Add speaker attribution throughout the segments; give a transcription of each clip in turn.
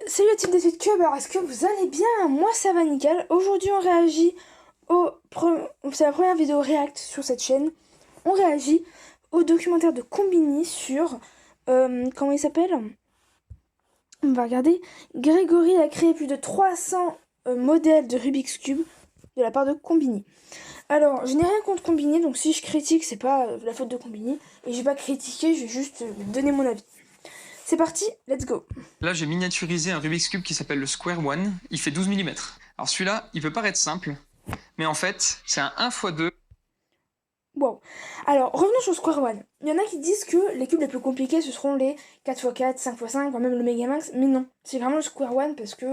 Speaker 1: Salut la team des Cube, alors est-ce que vous allez bien? Moi ça va nickel. Aujourd'hui on réagit c'est la première vidéo react sur cette chaîne. On réagit au documentaire de Combini sur... comment il s'appelle? On va regarder. Grégory a créé plus de 300 modèles de Rubik's Cube de la part de Combini. Alors, je n'ai rien contre Combini, donc si je critique, c'est pas la faute de Combini. Et je vais pas critiquer, je vais juste donner mon avis. C'est parti, let's go.
Speaker 2: Là, j'ai miniaturisé un Rubik's Cube qui s'appelle le Square One. Il fait 12 mm. Alors celui-là, il peut paraître simple, mais en fait, c'est un 1x2.
Speaker 1: Wow. Alors, revenons sur Square One. Il y en a qui disent que les cubes les plus compliqués, ce seront les 4x4, 5x5, voire même le Megamax. Mais non, c'est vraiment le Square One parce que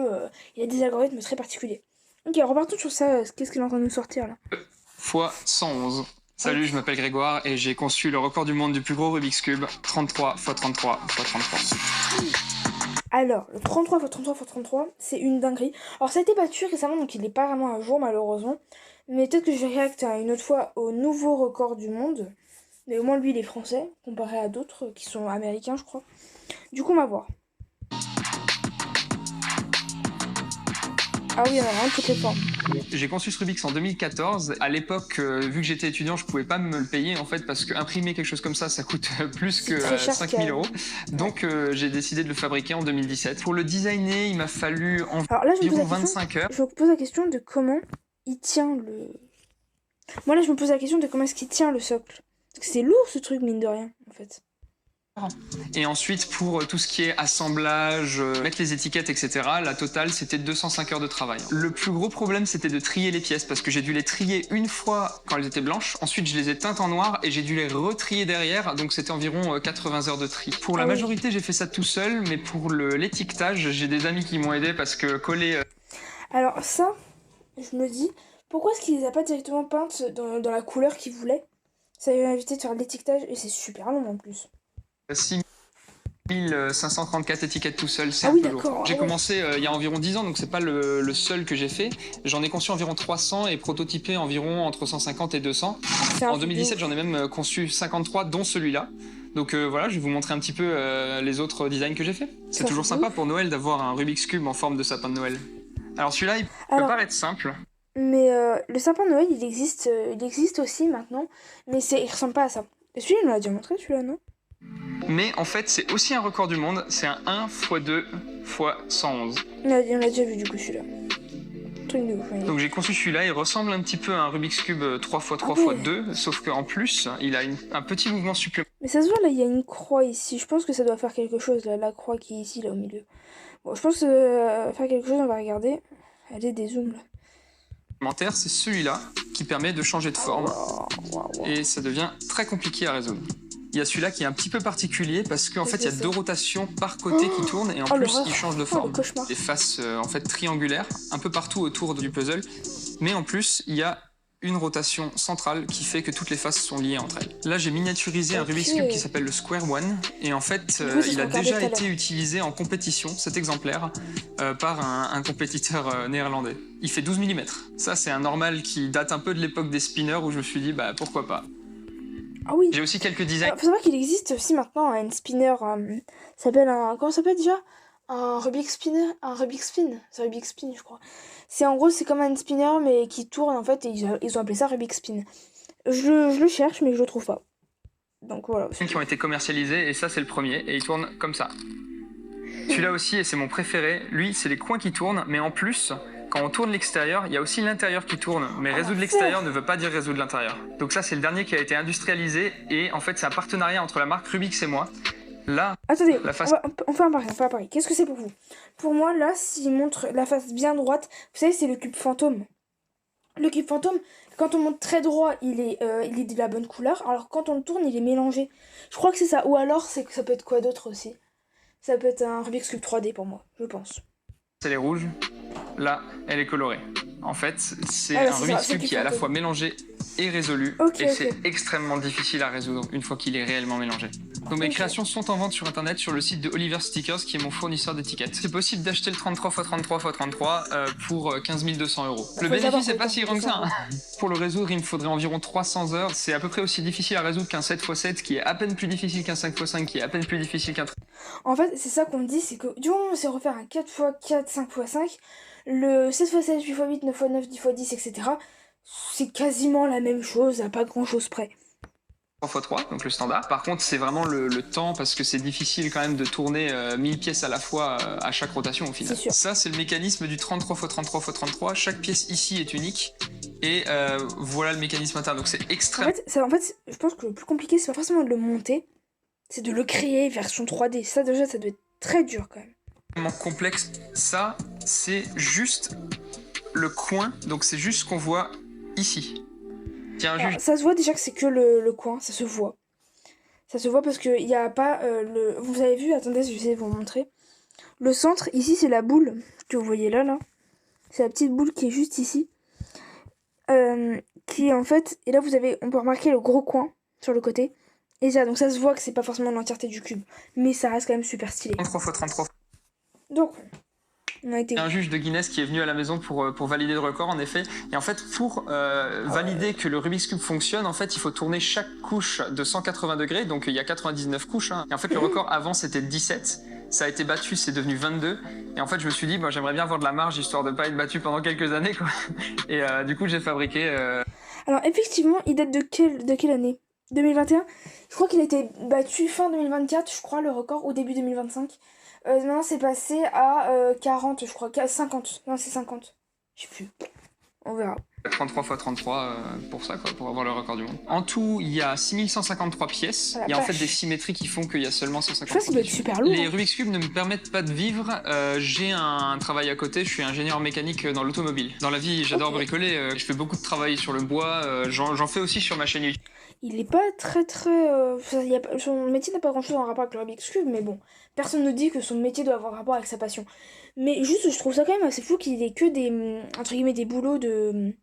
Speaker 1: il a des algorithmes très particuliers. Ok, repartons sur ça. Qu'est-ce qu'il est en train de nous sortir là?
Speaker 2: x 111. Salut, je m'appelle Grégoire et j'ai conçu le record du monde du plus gros Rubik's Cube, 33 x 33 x 33.
Speaker 1: Alors, le 33 x 33 x 33, c'est une dinguerie. Alors, ça a été battu récemment, donc il n'est pas vraiment à jour, malheureusement. Mais peut-être que je vais réacter une autre fois au nouveau record du monde. Mais au moins, lui, il est français, comparé à d'autres qui sont américains, je crois. Du coup, on va voir. Ah oui, il y en a vraiment toutes les formes.
Speaker 2: J'ai conçu ce Rubik's en 2014. À l'époque, vu que j'étais étudiant, je pouvais pas me le payer en fait parce que imprimer quelque chose comme ça coûte plus que 5000 euros. Donc j'ai décidé de le fabriquer en 2017. Pour le designer, il m'a fallu environ 25 heures.
Speaker 1: Je me pose la question de comment il tient le... Moi là, je me pose la question de comment est-ce qu'il tient le socle. Parce que c'est lourd ce truc, mine de rien, en fait.
Speaker 2: Et ensuite, pour tout ce qui est assemblage, mettre les étiquettes, etc., la totale, c'était 205 heures de travail. Le plus gros problème, c'était de trier les pièces, parce que j'ai dû les trier une fois quand elles étaient blanches, ensuite je les ai teintes en noir, et j'ai dû les retrier derrière, donc c'était environ 80 heures de tri. Pour la majorité, j'ai fait ça tout seul, mais pour l'étiquetage, j'ai des amis qui m'ont aidé, parce que coller...
Speaker 1: Alors ça, je me dis, pourquoi est-ce qu'il les a pas directement peintes dans la couleur qu'il voulait? Ça lui a évité de faire l'étiquetage, et c'est super long en plus.
Speaker 2: 6534 étiquettes tout seul, c'est
Speaker 1: un peu
Speaker 2: lourd. J'ai commencé il y a environ 10 ans, donc c'est pas le seul que j'ai fait. J'en ai conçu environ 300 et prototypé environ entre 150 et 200. En 2017, j'en ai même conçu 53, dont celui-là. Donc voilà, je vais vous montrer un petit peu les autres designs que j'ai fait. C'est toujours sympa pour Noël d'avoir un Rubik's Cube en forme de sapin de Noël. Alors celui-là, il peut paraître simple.
Speaker 1: Mais le sapin de Noël, il existe aussi maintenant, mais il ressemble pas à ça. Et celui-là, il nous l'a déjà montré, celui-là, non?
Speaker 2: Mais en fait, c'est aussi un record du monde, c'est un 1 x 2 x 111.
Speaker 1: On l'a déjà vu du coup celui-là. Truc de ouf.
Speaker 2: Donc j'ai conçu celui-là, il ressemble un petit peu à un Rubik's Cube 3 x 3 x 2, sauf qu'en plus, il a un petit mouvement supplémentaire.
Speaker 1: Mais ça se voit là, il y a une croix ici, je pense que ça doit faire quelque chose, là, la croix qui est ici, là au milieu. Bon, je pense que faire quelque chose, on va regarder. Allez, des zooms là.
Speaker 2: C'est celui-là qui permet de changer de forme et ça devient très compliqué à résoudre. Il y a celui-là qui est un petit peu particulier parce qu'en fait il y a deux rotations par côté qui tournent et en plus il change de forme. Des faces en fait triangulaires un peu partout autour du puzzle, mais en plus il y a une rotation centrale qui fait que toutes les faces sont liées entre elles. Là j'ai miniaturisé un Rubik's Cube qui s'appelle le Square One et en fait il a déjà été utilisé en compétition, cet exemplaire, par un compétiteur néerlandais. Il fait 12 mm. Ça c'est un normal qui date un peu de l'époque des spinners où je me suis dit bah pourquoi pas.
Speaker 1: Ah oui.
Speaker 2: J'ai aussi quelques designs.
Speaker 1: Faut savoir qu'il existe aussi maintenant un spinner, s'appelle comment ça s'appelle déjà? Un Rubik's spinner, c'est Rubik's spin je crois. C'est en gros c'est comme un spinner mais qui tourne en fait et ils ont appelé ça Rubik's spin. Je le cherche mais je le trouve pas. Donc voilà.
Speaker 2: Qui ont été commercialisés et ça c'est le premier et il tourne comme ça. Celui-là aussi et c'est mon préféré. Lui c'est les coins qui tournent mais en plus quand on tourne l'extérieur, il y a aussi l'intérieur qui tourne, mais résoudre l'extérieur ne veut pas dire résoudre l'intérieur. Donc ça, c'est le dernier qui a été industrialisé, et en fait, c'est un partenariat entre la marque Rubik's et moi. Là,
Speaker 1: attendez, on fait un pari. Qu'est-ce que c'est pour vous? Pour moi, là, s'il montre la face bien droite, vous savez, c'est le cube fantôme. Le cube fantôme, quand on monte très droit, il est de la bonne couleur, alors quand on le tourne, il est mélangé. Je crois que c'est ça, ou alors c'est que ça peut être quoi d'autre aussi? Ça peut être un Rubik's Cube 3D pour moi, je pense.
Speaker 2: Elle est rouge. Là, elle est colorée. En fait, c'est un Rubik's Cube qui est à la fois mélangé et résolu. Et c'est extrêmement difficile à résoudre une fois qu'il est réellement mélangé. Donc mes créations sont en vente sur internet sur le site de Oliver Stickers qui est mon fournisseur d'étiquettes. C'est possible d'acheter le 33 x 33 x 33 pour 15 200 €. Le bénéfice n'est pas si grand que ça. Pour le résoudre, il me faudrait environ 300 heures. C'est à peu près aussi difficile à résoudre qu'un 7 x 7 qui est à peine plus difficile qu'un 5 x 5 qui est à peine plus difficile qu'un...
Speaker 1: En fait, c'est ça qu'on dit, c'est que du moment où on sait refaire un 4x4, 5x5, le 7x7, 8x8, 9x9, 10x10, etc., c'est quasiment la même chose, à pas grand chose près.
Speaker 2: 3x3, donc le standard. Par contre, c'est vraiment le temps, parce que c'est difficile quand même de tourner 1000 pièces à la fois à chaque rotation au final. Ça, c'est le mécanisme du 33x33x33. Chaque pièce ici est unique. Et voilà le mécanisme interne. Donc c'est extrêmement...
Speaker 1: En fait, je pense que le plus compliqué, c'est pas forcément de le monter, c'est de le créer version 3D. Ça, déjà, ça doit être très dur quand même.
Speaker 2: Complexe. Ça, c'est juste le coin. Donc c'est juste ce qu'on voit ici.
Speaker 1: Alors, ça se voit déjà que c'est que le coin, ça se voit. Ça se voit parce qu'il n'y a pas le... Vous avez vu, attendez, je vais essayer de vous montrer. Le centre, ici, c'est la boule que vous voyez là. C'est la petite boule qui est juste ici. Qui est en fait... Et là, on peut remarquer le gros coin sur le côté. Et ça, donc ça se voit que c'est pas forcément l'entièreté du cube. Mais ça reste quand même super stylé.
Speaker 2: 33x33.
Speaker 1: Donc...
Speaker 2: Un juge de Guinness qui est venu à la maison pour valider le record, en effet. Et en fait, pour valider que le Rubik's Cube fonctionne, en fait, il faut tourner chaque couche de 180 degrés. Donc, il y a 99 couches. Hein. Et en fait, le record avant, c'était 17. Ça a été battu, c'est devenu 22. Et en fait, je me suis dit, bon, j'aimerais bien avoir de la marge, histoire de pas être battu pendant quelques années, quoi. Et du coup, j'ai fabriqué...
Speaker 1: Alors, effectivement, il date de quelle année 2021. Je crois qu'il a été battu fin 2024, je crois, le record, au début 2025. Maintenant, c'est passé à 40, je crois. 50. Non, c'est 50. Je sais plus. On verra.
Speaker 2: 33x33 pour ça, quoi, pour avoir le record du monde. En tout, il y a 6153 pièces. Il y a en fait des symétries qui font qu'il y a seulement 153 pièces.
Speaker 1: Je pense qu'il doit être super lourd.
Speaker 2: Les Rubik's Cube ne me permettent pas de vivre. J'ai un travail à côté. Je suis ingénieur mécanique dans l'automobile. Dans la vie, j'adore bricoler. Je fais beaucoup de travail sur le bois. J'en fais aussi sur ma chaîne YouTube.
Speaker 1: Il est pas très... son métier n'a pas grand chose en rapport avec le Rubik's Cube, mais bon. Personne ne dit que son métier doit avoir rapport avec sa passion. Mais juste, je trouve ça quand même assez fou qu'il ait que des... entre guillemets, des boulots de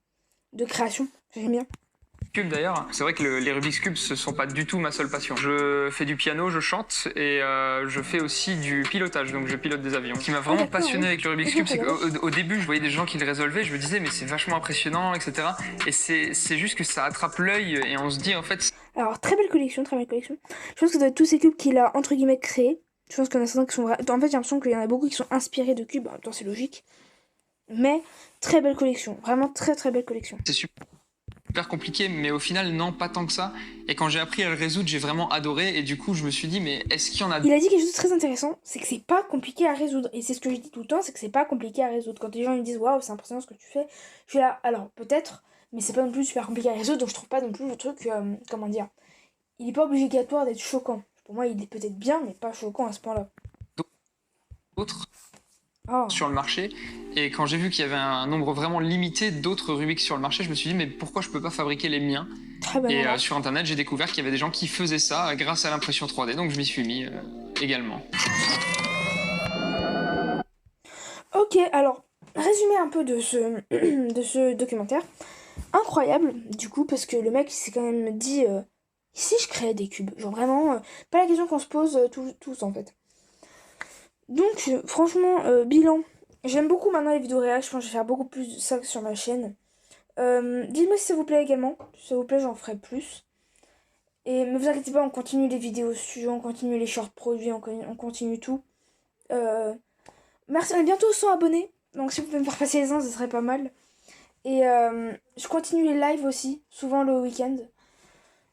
Speaker 1: création. J'aime bien.
Speaker 2: Cube d'ailleurs, c'est vrai que les Rubik's Cube ce sont pas du tout ma seule passion. Je fais du piano, je chante et je fais aussi du pilotage, donc je pilote des avions. Ce qui m'a vraiment passionné avec le Rubik's Cube, c'est qu'au début je voyais des gens qui le résolvaient, je me disais mais c'est vachement impressionnant, etc. Et c'est juste que ça attrape l'œil et on se dit en fait...
Speaker 1: Alors très belle collection, très belle collection. Je pense que ça doit être tous ces cubes qu'il a entre guillemets créés. Je pense qu'il y en a certains qui sont... En fait j'ai l'impression qu'il y en a beaucoup qui sont inspirés de cubes, en même temps c'est logique. Mais très belle collection, vraiment très très belle collection.
Speaker 2: C'est super compliqué, mais au final non, pas tant que ça. Et quand j'ai appris à le résoudre, j'ai vraiment adoré et du coup je me suis dit mais est-ce qu'il y en a...
Speaker 1: Il a dit quelque chose de très intéressant, c'est que c'est pas compliqué à résoudre. Et c'est ce que je dis tout le temps, c'est que c'est pas compliqué à résoudre. Quand les gens me disent waouh c'est impressionnant ce que tu fais, je suis là, alors peut-être, mais c'est pas non plus super compliqué à résoudre, donc je trouve pas non plus le truc, comment dire, il est pas obligatoire d'être choquant. Pour moi il est peut-être bien, mais pas choquant à ce point-là.
Speaker 2: D'autres sur le marché, et quand j'ai vu qu'il y avait un nombre vraiment limité d'autres Rubik's sur le marché, je me suis dit mais pourquoi je peux pas fabriquer les miens? Et sur internet j'ai découvert qu'il y avait des gens qui faisaient ça grâce à l'impression 3D, donc je m'y suis mis également.
Speaker 1: Ok, alors résumé un peu de ce documentaire. Incroyable du coup, parce que le mec il s'est quand même dit si je créais des cubes, genre vraiment pas la question qu'on se pose tous en fait. Donc franchement bilan, j'aime beaucoup maintenant les vidéos réelles, je pense que je vais faire beaucoup plus de ça sur ma chaîne. Dites-moi si ça vous plaît également, si ça vous plaît j'en ferai plus. Et ne vous inquiétez pas, on continue les vidéos suivantes, on continue les shorts produits, on continue tout. Merci, on est bientôt 100 abonnés, donc si vous pouvez me faire passer les 100 ce serait pas mal. Et je continue les lives aussi, souvent le week-end.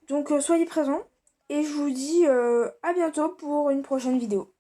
Speaker 1: Donc soyez présents, et je vous dis à bientôt pour une prochaine vidéo.